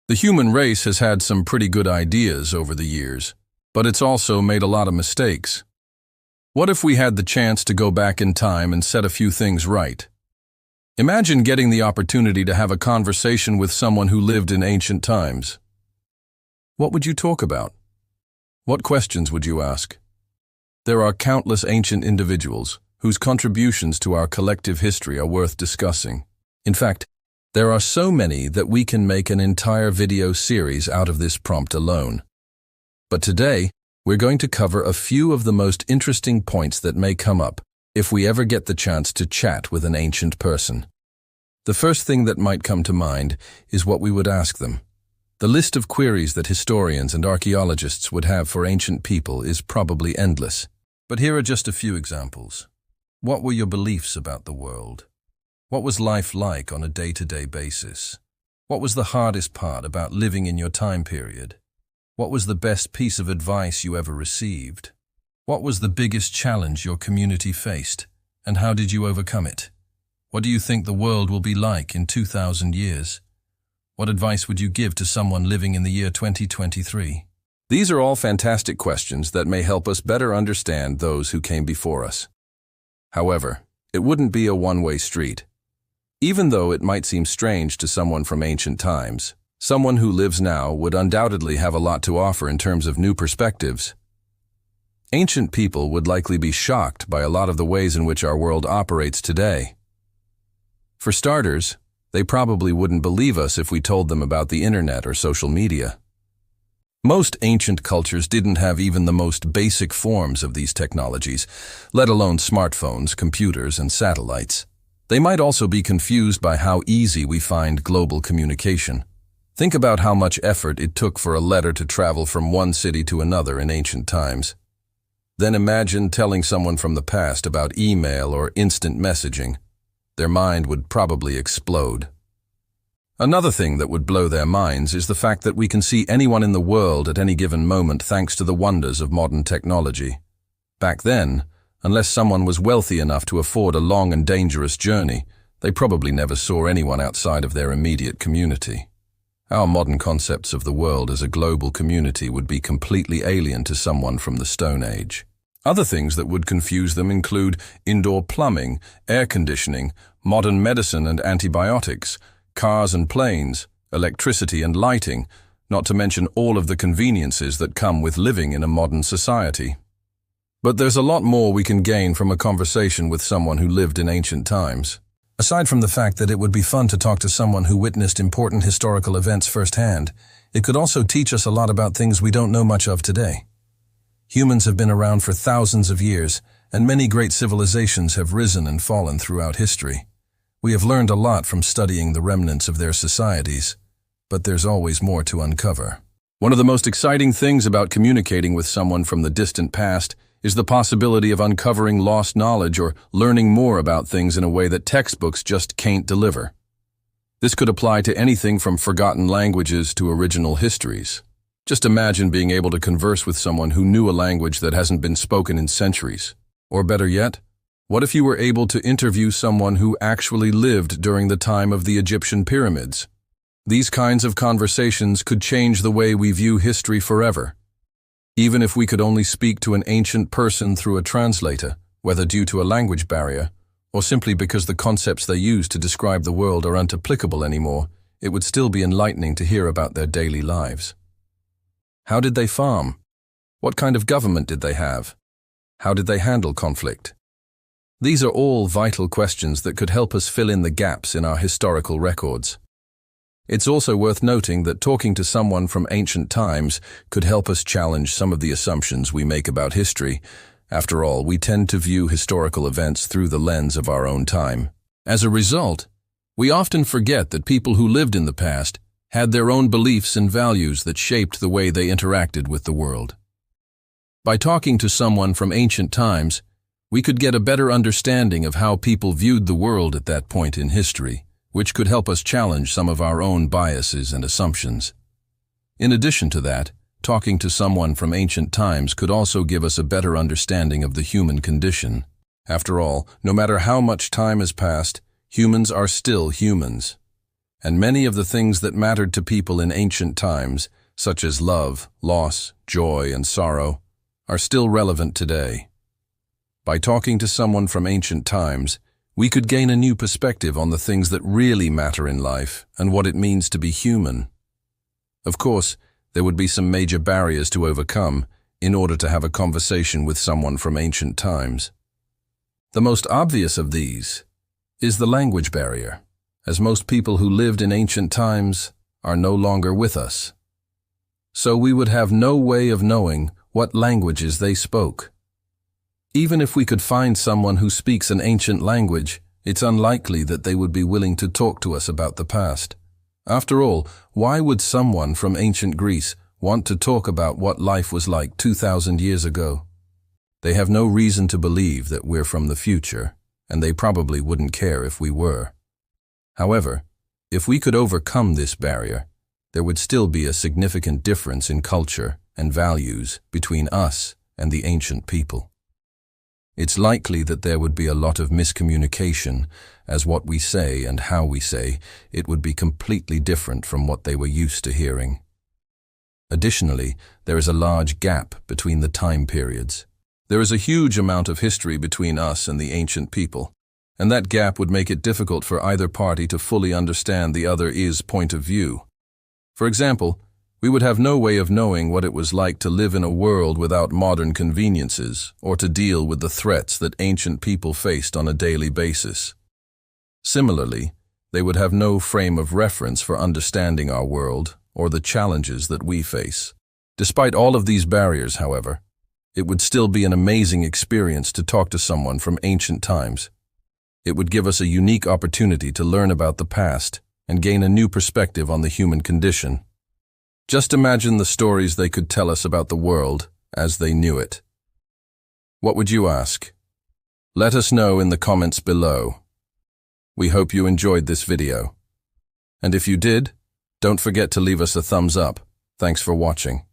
The human race has had some pretty good ideas over the years, but it's also made a lot of mistakes. What if we had the chance to go back in time and set a few things right? Imagine getting the opportunity to have a conversation with someone who lived in ancient times. What would you talk about? What questions would you ask? There are countless ancient individuals whose contributions to our collective history are worth discussing. In fact, there are so many that we can make an entire video series out of this prompt alone. But today, we're going to cover a few of the most interesting points that may come up if we ever get the chance to chat with an ancient person. The first thing that might come to mind is what we would ask them. The list of queries that historians and archaeologists would have for ancient people is probably endless. But here are just a few examples. What were your beliefs about the world? What was life like on a day-to-day basis? What was the hardest part about living in your time period? What was the best piece of advice you ever received? What was the biggest challenge your community faced, and how did you overcome it? What do you think the world will be like in 2,000 years? What advice would you give to someone living in the year 2023? These are all fantastic questions that may help us better understand those who came before us. However, it wouldn't be a one-way street. Even though it might seem strange to someone from ancient times, someone who lives now would undoubtedly have a lot to offer in terms of new perspectives. Ancient people would likely be shocked by a lot of the ways in which our world operates today. For starters, they probably wouldn't believe us if we told them about the internet or social media. Most ancient cultures didn't have even the most basic forms of these technologies, let alone smartphones, computers, and satellites. They might also be confused by how easy we find global communication. Think about how much effort it took for a letter to travel from one city to another in ancient times. Then imagine telling someone from the past about email or instant messaging. Their mind would probably explode. Another thing that would blow their minds is the fact that we can see anyone in the world at any given moment thanks to the wonders of modern technology. Back then, unless someone was wealthy enough to afford a long and dangerous journey, they probably never saw anyone outside of their immediate community. Our modern concepts of the world as a global community would be completely alien to someone from the Stone Age. Other things that would confuse them include indoor plumbing, air conditioning, modern medicine and antibiotics, cars and planes, electricity and lighting, not to mention all of the conveniences that come with living in a modern society. But there's a lot more we can gain from a conversation with someone who lived in ancient times. Aside from the fact that it would be fun to talk to someone who witnessed important historical events firsthand, it could also teach us a lot about things we don't know much of today. Humans have been around for thousands of years, and many great civilizations have risen and fallen throughout history. We have learned a lot from studying the remnants of their societies, but there's always more to uncover. One of the most exciting things about communicating with someone from the distant past is the possibility of uncovering lost knowledge or learning more about things in a way that textbooks just can't deliver. This could apply to anything from forgotten languages to original histories. Just imagine being able to converse with someone who knew a language that hasn't been spoken in centuries. Or better yet, what if you were able to interview someone who actually lived during the time of the Egyptian pyramids? These kinds of conversations could change the way we view history forever. Even if we could only speak to an ancient person through a translator, whether due to a language barrier, or simply because the concepts they use to describe the world aren't applicable anymore, it would still be enlightening to hear about their daily lives. How did they farm? What kind of government did they have? How did they handle conflict? These are all vital questions that could help us fill in the gaps in our historical records. It's also worth noting that talking to someone from ancient times could help us challenge some of the assumptions we make about history. After all, we tend to view historical events through the lens of our own time. As a result, we often forget that people who lived in the past had their own beliefs and values that shaped the way they interacted with the world. By talking to someone from ancient times, we could get a better understanding of how people viewed the world at that point in history, which could help us challenge some of our own biases and assumptions. In addition to that, talking to someone from ancient times could also give us a better understanding of the human condition. After all, no matter how much time has passed, humans are still humans. and many of the things that mattered to people in ancient times, such as love, loss, joy, and sorrow, are still relevant today. By talking to someone from ancient times, we could gain a new perspective on the things that really matter in life and what it means to be human. Of course, there would be some major barriers to overcome in order to have a conversation with someone from ancient times. The most obvious of these is the language barrier, as most people who lived in ancient times are no longer with us. So we would have no way of knowing what languages they spoke. Even if we could find someone who speaks an ancient language, it's unlikely that they would be willing to talk to us about the past. After all, why would someone from ancient Greece want to talk about what life was like 2,000 years ago? They have no reason to believe that we're from the future, and they probably wouldn't care if we were. However, if we could overcome this barrier, there would still be a significant difference in culture and values between us and the ancient people. It's likely that there would be a lot of miscommunication, as what we say and how we say it would be completely different from what they were used to hearing. Additionally, there is a large gap between the time periods. There is a huge amount of history between us and the ancient people, and that gap would make it difficult for either party to fully understand the other's point of view. For example, we would have no way of knowing what it was like to live in a world without modern conveniences or to deal with the threats that ancient people faced on a daily basis. Similarly, they would have no frame of reference for understanding our world or the challenges that we face. Despite all of these barriers, however, it would still be an amazing experience to talk to someone from ancient times. It would give us a unique opportunity to learn about the past and gain a new perspective on the human condition. Just imagine the stories they could tell us about the world as they knew it. What would you ask? Let us know in the comments below. We hope you enjoyed this video. And if you did, don't forget to leave us a thumbs up. Thanks for watching.